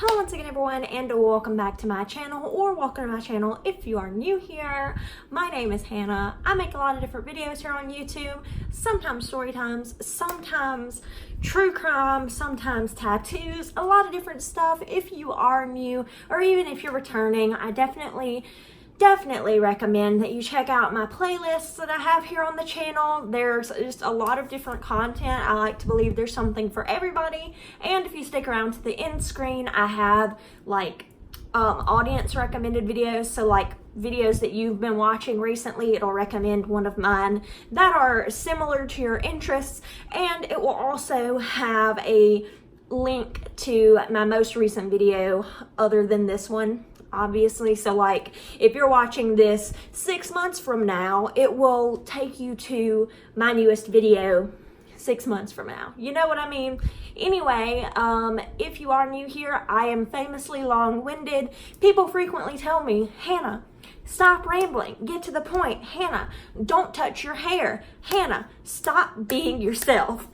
Hello once again everyone, and welcome back to my channel, or welcome to my channel if you are new here. My name is Hannah. I make a lot of different videos here on YouTube, sometimes story times, sometimes true crime, sometimes tattoos, a lot of different stuff. If you are new, or even if you're returning, I definitely recommend that you check out my playlists that I have here on the channel. There's just a lot of different content. I like to believe there's something for everybody. And if you stick around to the end screen, I have like audience recommended videos. So like videos that you've been watching recently, it'll recommend one of mine that are similar to your interests. And it will also have a link to my most recent video other than this one, obviously. So like if you're watching this 6 months from now, it will take you to my newest video 6 months from now. You know what I mean? Anyway, if you are new here, I am famously long-winded. People frequently tell me, Hannah, stop rambling, get to the point. Hannah, don't touch your hair. Hannah, stop being yourself.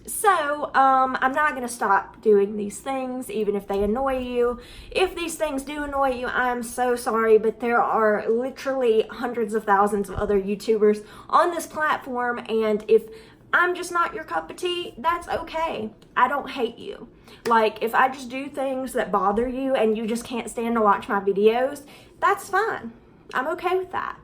So, I'm not going to stop doing these things, even if they annoy you. If these things do annoy you, I'm so sorry, but there are literally hundreds of thousands of other YouTubers on this platform, and if I'm just not your cup of tea, that's okay. I don't hate you. Like, if I just do things that bother you and you just can't stand to watch my videos, that's fine. I'm okay with that.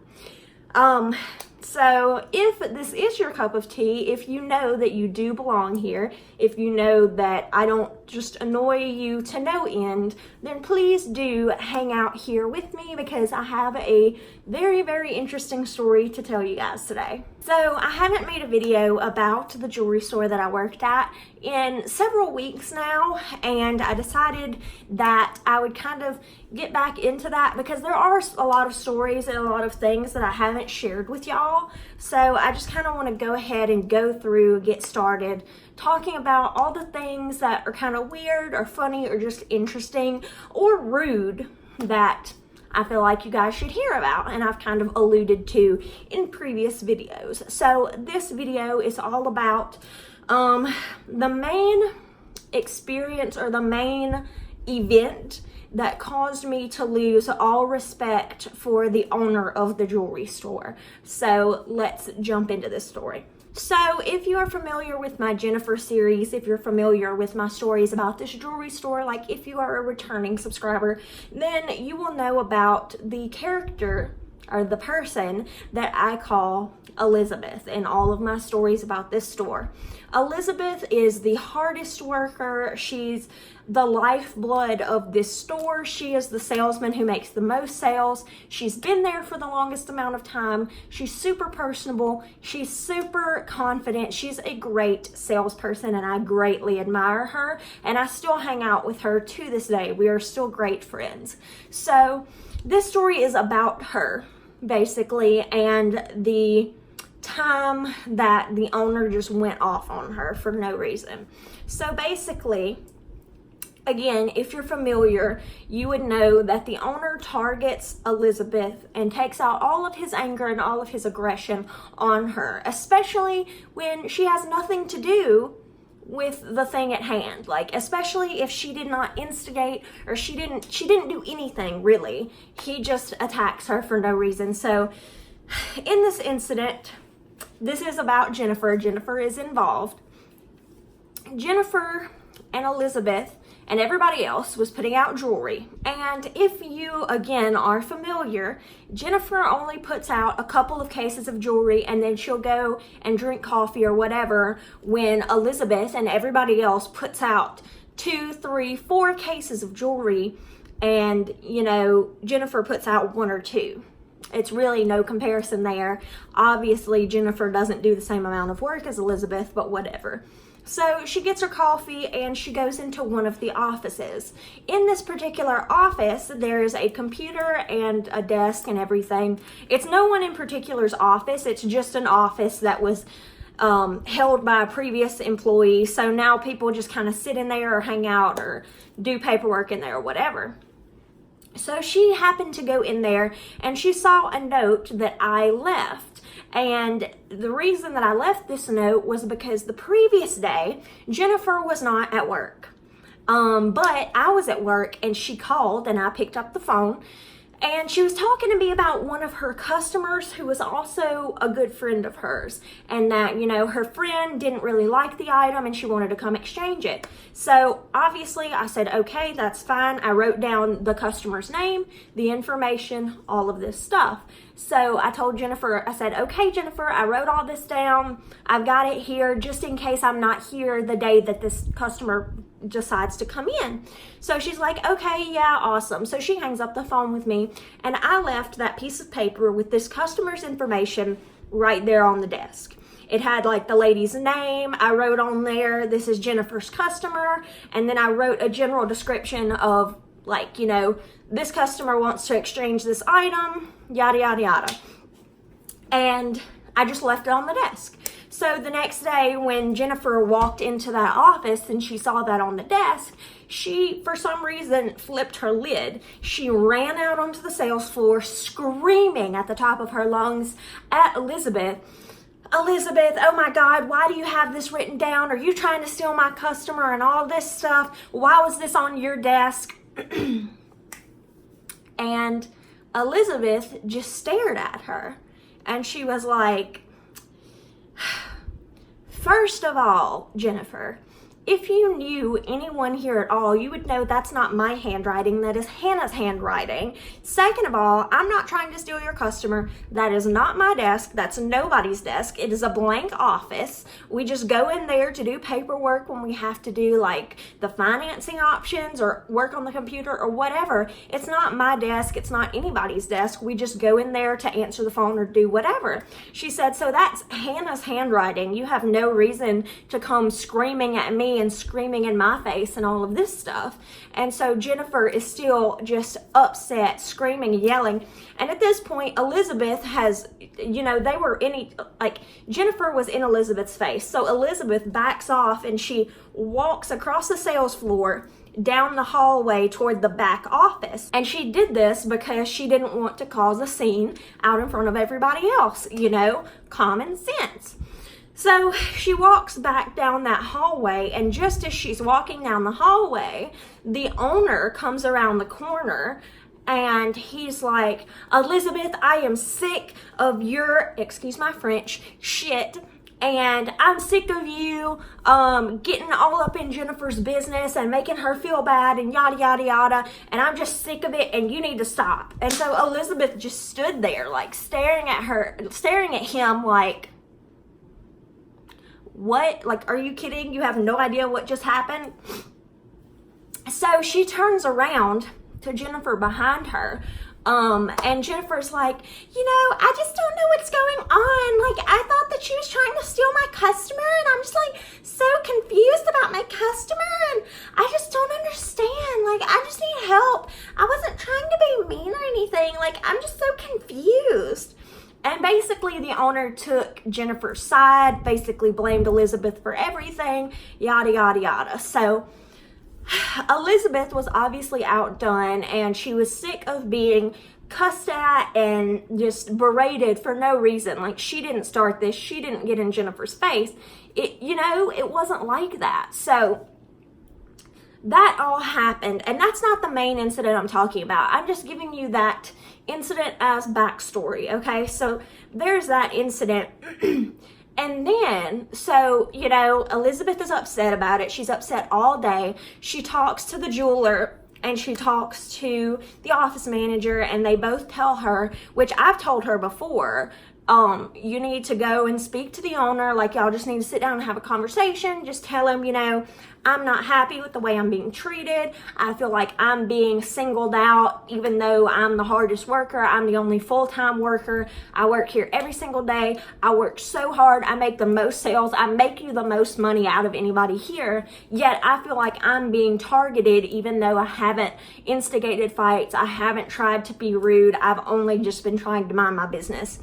So if this is your cup of tea, if you know that you do belong here, if you know that I don't just annoy you to no end, then please do hang out here with me, because I have a very, very interesting story to tell you guys today. So I haven't made a video about the jewelry store that I worked at in several weeks now, and I decided that I would kind of get back into that because there are a lot of stories and a lot of things that I haven't shared with y'all. So I just kind of want to go ahead and go through, get started talking about all the things that are kind of weird or funny or just interesting or rude that I feel like you guys should hear about, and I've kind of alluded to in previous videos. So this video is all about the main experience or the main event that caused me to lose all respect for the owner of the jewelry store. So let's jump into this story. So if you are familiar with my Jennifer series, if you're familiar with my stories about this jewelry store, like if you are a returning subscriber, then you will know about the character or the person that I call Elizabeth in all of my stories about this store. Elizabeth is the hardest worker. She's the lifeblood of this store. She is the salesman who makes the most sales. She's been there for the longest amount of time. She's super personable. She's super confident. She's a great salesperson, and I greatly admire her, and I still hang out with her to this day. We are still great friends. So this story is about her, basically, and the time that the owner just went off on her for no reason. So basically, again, if you're familiar, you would know that the owner targets Elizabeth and takes out all of his anger and all of his aggression on her, especially when she has nothing to do with the thing at hand. Like, especially if she did not instigate, or she didn't do anything really. He just attacks her for no reason. So in this incident, this is about Jennifer. Jennifer is involved. Jennifer and Elizabeth and everybody else was putting out jewelry. And if you, again, are familiar, Jennifer only puts out a couple of cases of jewelry, and then she'll go and drink coffee or whatever, when Elizabeth and everybody else puts out 2, 3, 4 cases of jewelry, and, you know, Jennifer puts out 1 or 2. It's really no comparison there. Obviously, Jennifer doesn't do the same amount of work as Elizabeth, but whatever. So she gets her coffee and she goes into one of the offices. In this particular office, there's a computer and a desk and everything. It's no one in particular's office. It's just an office that was held by a previous employee. So now people just kind of sit in there or hang out or do paperwork in there or whatever. So she happened to go in there and she saw a note that I left. And the reason that I left this note was because the previous day, Jennifer was not at work. But I was at work and she called and I picked up the phone. And she was talking to me about one of her customers who was also a good friend of hers. And that, her friend didn't really like the item and she wanted to come exchange it. So obviously I said, okay, that's fine. I wrote down the customer's name, the information, all of this stuff. So I told Jennifer, I said, okay, Jennifer, I wrote all this down. I've got it here just in case I'm not here the day that this customer decides to come in. So she's like, okay, yeah, awesome. So she hangs up the phone with me and I left that piece of paper with this customer's information right there on the desk. It had like the lady's name. I wrote on there, this is Jennifer's customer. And then I wrote a general description of like, this customer wants to exchange this item, yada, yada, yada. And I just left it on the desk. So the next day when Jennifer walked into that office and she saw that on the desk, she, for some reason, flipped her lid. She ran out onto the sales floor screaming at the top of her lungs at Elizabeth. Elizabeth, oh my God, why do you have this written down? Are you trying to steal my customer and all this stuff? Why was this on your desk? And Elizabeth just stared at her and she was like, first of all, Jennifer, if you knew anyone here at all, you would know that's not my handwriting, that is Hannah's handwriting. Second of all, I'm not trying to steal your customer. That is not my desk. That's nobody's desk. It is a blank office. We just go in there to do paperwork when we have to do like the financing options or work on the computer or whatever. It's not my desk. It's not anybody's desk. We just go in there to answer the phone or do whatever. She said, so that's Hannah's handwriting. You have no reason to come screaming at me and screaming in my face and all of this stuff. And so Jennifer is still just upset, screaming, yelling. And at this point, Elizabeth has, Jennifer was in Elizabeth's face. So Elizabeth backs off and she walks across the sales floor down the hallway toward the back office. And she did this because she didn't want to cause a scene out in front of everybody else, common sense. So she walks back down that hallway, and just as she's walking down the hallway, the owner comes around the corner and he's like, Elizabeth, I am sick of your, excuse my French, shit. And I'm sick of you getting all up in Jennifer's business and making her feel bad and yada, yada, yada. And I'm just sick of it and you need to stop. And so Elizabeth just stood there like staring at him like, what? Like, are you kidding? You have no idea what just happened? So she turns around to Jennifer behind her. And Jennifer's like, I just don't know what's going on. Like, I thought that she was trying to steal my customer, and I'm just like so confused about my customer, and I just don't understand. Like, I just need help. I wasn't trying to be mean or anything. Like, I'm just so confused. And basically the owner took Jennifer's side, basically blamed Elizabeth for everything, yada, yada, yada. So Elizabeth was obviously outdone and she was sick of being cussed at and just berated for no reason. Like, she didn't start this. She didn't get in Jennifer's face. It wasn't like that. So that all happened. And that's not the main incident I'm talking about. I'm just giving you that incident as backstory, okay? So there's that incident. And then, so, Elizabeth is upset about it. She's upset all day. She talks to the jeweler and she talks to the office manager, and they both tell her, which I've told her before, you need to go and speak to the owner. Like, y'all just need to sit down and have a conversation. Just tell him, I'm not happy with the way I'm being treated. I feel like I'm being singled out, even though I'm the hardest worker. I'm the only full-time worker. I work here every single day. I work so hard. I make the most sales. I make you the most money out of anybody here. Yet I feel like I'm being targeted, even though I haven't instigated fights. I haven't tried to be rude. I've only just been trying to mind my business.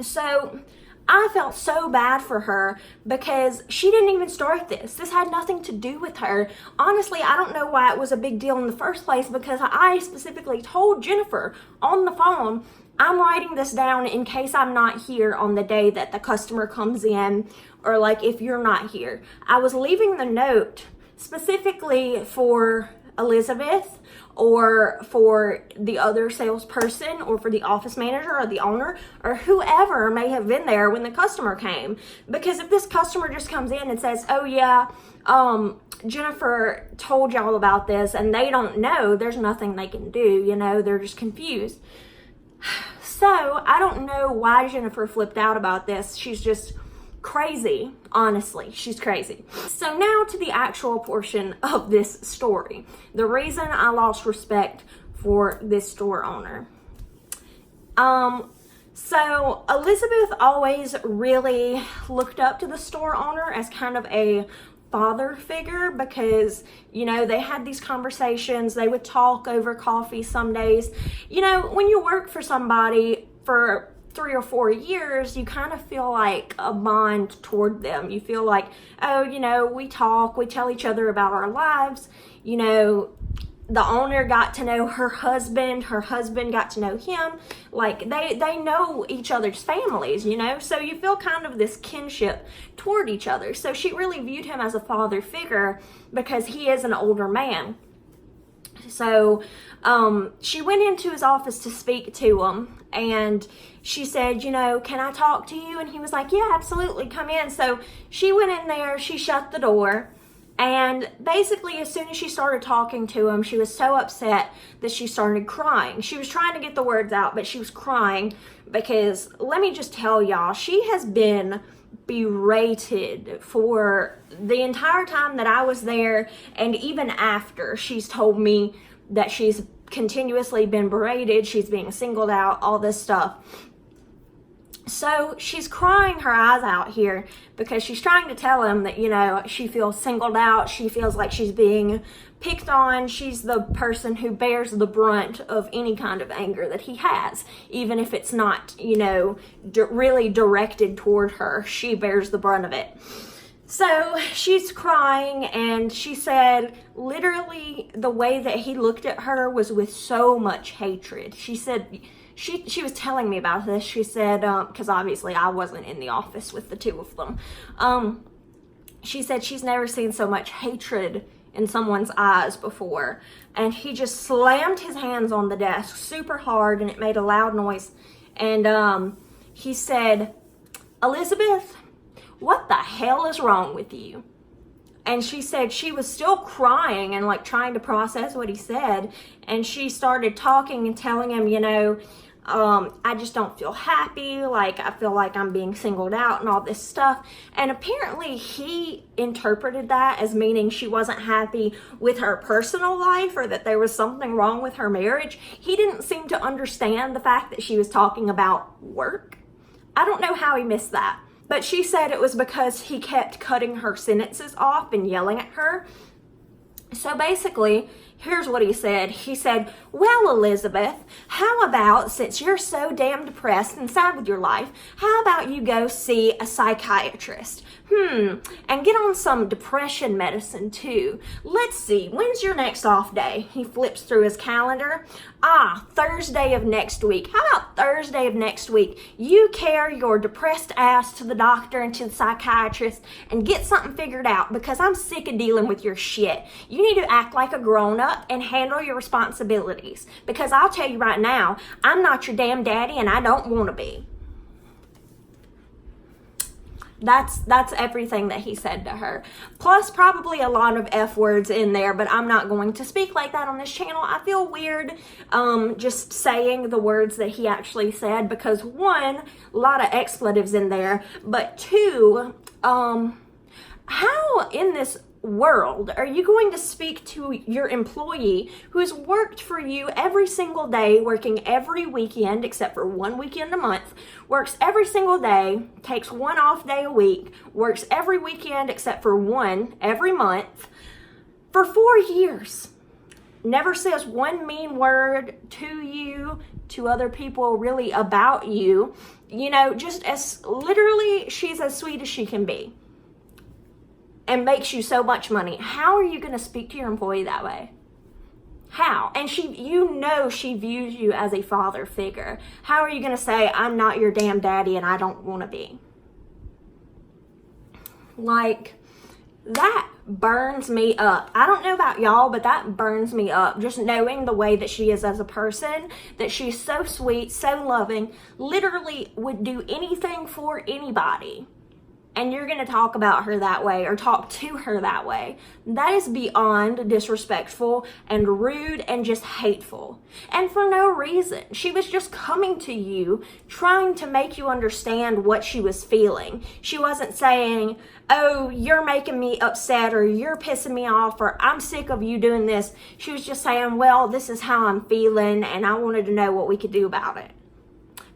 So I felt so bad for her because she didn't even start this. This had nothing to do with her. Honestly, I don't know why it was a big deal in the first place, because I specifically told Jennifer on the phone, I'm writing this down in case I'm not here on the day that the customer comes in, or like if you're not here. I was leaving the note specifically for Elizabeth or for the other salesperson or for the office manager or the owner or whoever may have been there when the customer came. Because if this customer just comes in and says, oh yeah, Jennifer told y'all about this, and they don't know, there's nothing they can do, you know, they're just confused. So I don't know why Jennifer flipped out about this. She's just crazy, honestly. She's crazy. So now to the actual portion of this story. The reason I lost respect for this store owner. So Elizabeth always really looked up to the store owner as kind of a father figure because, you know, they had these conversations. They would talk over coffee some days. You know, when you work for somebody for 3 or 4 years, you kind of feel like a bond toward them. You feel like, oh, you know, we talk, we tell each other about our lives. You know, the owner got to know her husband got to know him. Like they know each other's families, you know, so you feel kind of this kinship toward each other. So she really viewed him as a father figure because he is an older man. So she went into his office to speak to him, and she said, you know, can I talk to you? And he was like, yeah, absolutely, come in. So she went in there, she shut the door, and basically as soon as she started talking to him, she was so upset that she started crying. She was trying to get the words out, but she was crying because, let me just tell y'all, she has been berated for the entire time that I was there, and even after. She's told me that she's continuously been berated, she's being singled out, all this stuff. So she's crying her eyes out here because she's trying to tell him that, you know, she feels singled out. She feels like she's being picked on. She's the person who bears the brunt of any kind of anger that he has, even if it's not, you know, really directed toward her. She bears the brunt of it. So she's crying, and she said literally the way that he looked at her was with so much hatred. She said, she was telling me about this. She said, because obviously I wasn't in the office with the two of them. She said she's never seen so much hatred in someone's eyes before. And he just slammed his hands on the desk super hard, and it made a loud noise. And he said, Elizabeth, what the hell is wrong with you? And she said she was still crying and like trying to process what he said. And she started talking and telling him, you know, I just don't feel happy. Like, I feel like I'm being singled out and all this stuff. And apparently he interpreted that as meaning she wasn't happy with her personal life or that there was something wrong with her marriage. He didn't seem to understand the fact that she was talking about work. I don't know how he missed that. But she said it was because he kept cutting her sentences off and yelling at her. So basically, here's what he said. He said, well, Elizabeth, how about, since you're so damn depressed and sad with your life, how about you go see a psychiatrist? And get on some depression medicine too. Let's see, when's your next off day? He flips through his calendar. Thursday of next week. How about Thursday of next week? You carry your depressed ass to the doctor and to the psychiatrist and get something figured out, because I'm sick of dealing with your shit. You need to act like a grown-up and handle your responsibilities, because I'll tell you right now, I'm not your damn daddy and I don't want to be. That's everything that he said to her. Plus probably a lot of F words in there, but I'm not going to speak like that on this channel. I feel weird just saying the words that he actually said, because one, a lot of expletives in there, but two, how in this world are you going to speak to your employee who's worked for you every single day, working every weekend except for one weekend a month, works every single day, takes one off day a week, works every weekend except for one every month for 4 years, never says one mean word to you, to other people, really about you, you know, just as literally she's as sweet as she can be, and makes you so much money. How are you going to speak to your employee that way? How? And she, you know, she views you as a father figure. How are you going to say, I'm not your damn daddy and I don't want to be? Like, That burns me up. I don't know about y'all, but that burns me up. Just knowing the way that she is as a person, that she's so sweet, so loving, literally would do anything for anybody. And you're going to talk about her that way or talk to her that way. That is beyond disrespectful and rude and just hateful. And for no reason. She was just coming to you, trying to make you understand what she was feeling. She wasn't saying, oh, you're making me upset, or you're pissing me off, or I'm sick of you doing this. She was just saying, well, this is how I'm feeling, and I wanted to know what we could do about it.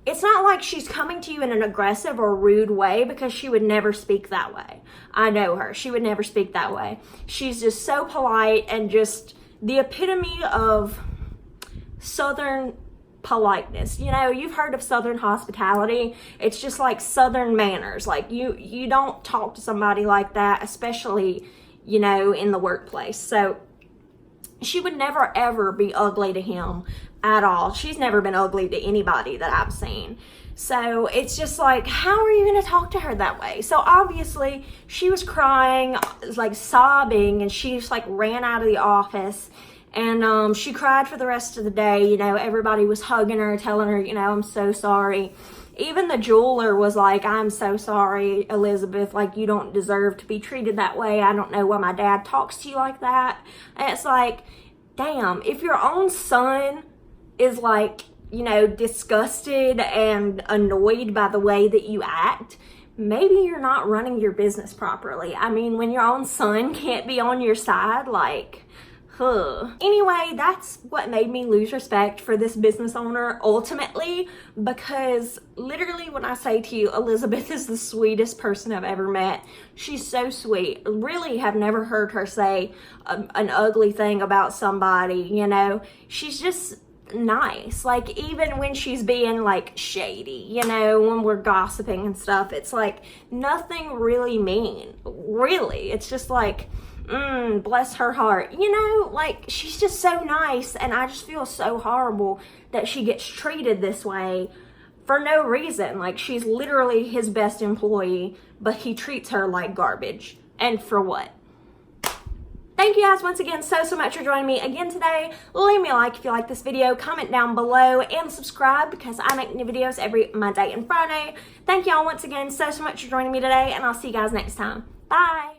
It's not like she's coming to you in an aggressive or rude way, because she would never speak that way. I know her. She would never speak that way. She's just so polite and just the epitome of Southern politeness. You know, you've heard of Southern hospitality. It's just like Southern manners. Like you don't talk to somebody like that, especially, you know, in the workplace. So she would never ever be ugly to him at all. She's never been ugly to anybody that I've seen. So it's just like, how are you going to talk to her that way? So obviously she was crying, like sobbing, and she just like ran out of the office. And she cried for the rest of the day. You know, everybody was hugging her, telling her, you know, I'm so sorry. Even the jeweler was like, I'm so sorry, Elizabeth. Like, you don't deserve to be treated that way. I don't know why my dad talks to you like that. And it's like, damn, if your own son is like, you know, disgusted and annoyed by the way that you act, maybe you're not running your business properly. I mean, when your own son can't be on your side, like, Anyway, that's what made me lose respect for this business owner ultimately, because literally when I say to you, Elizabeth is the sweetest person I've ever met. She's so sweet. Really have never heard her say an ugly thing about somebody, you know. She's just nice. Like, even when she's being like shady, you know, when we're gossiping and stuff, it's like nothing really mean. Really, it's just like, bless her heart. You know, like, she's just so nice, and I just feel so horrible that she gets treated this way for no reason. Like, she's literally his best employee, but he treats her like garbage. And for what? Thank you guys once again so much for joining me again today. Leave me a like if you like this video, comment down below, and subscribe, because I make new videos every Monday and Friday. Thank y'all once again so much for joining me today, and I'll see you guys next time. Bye!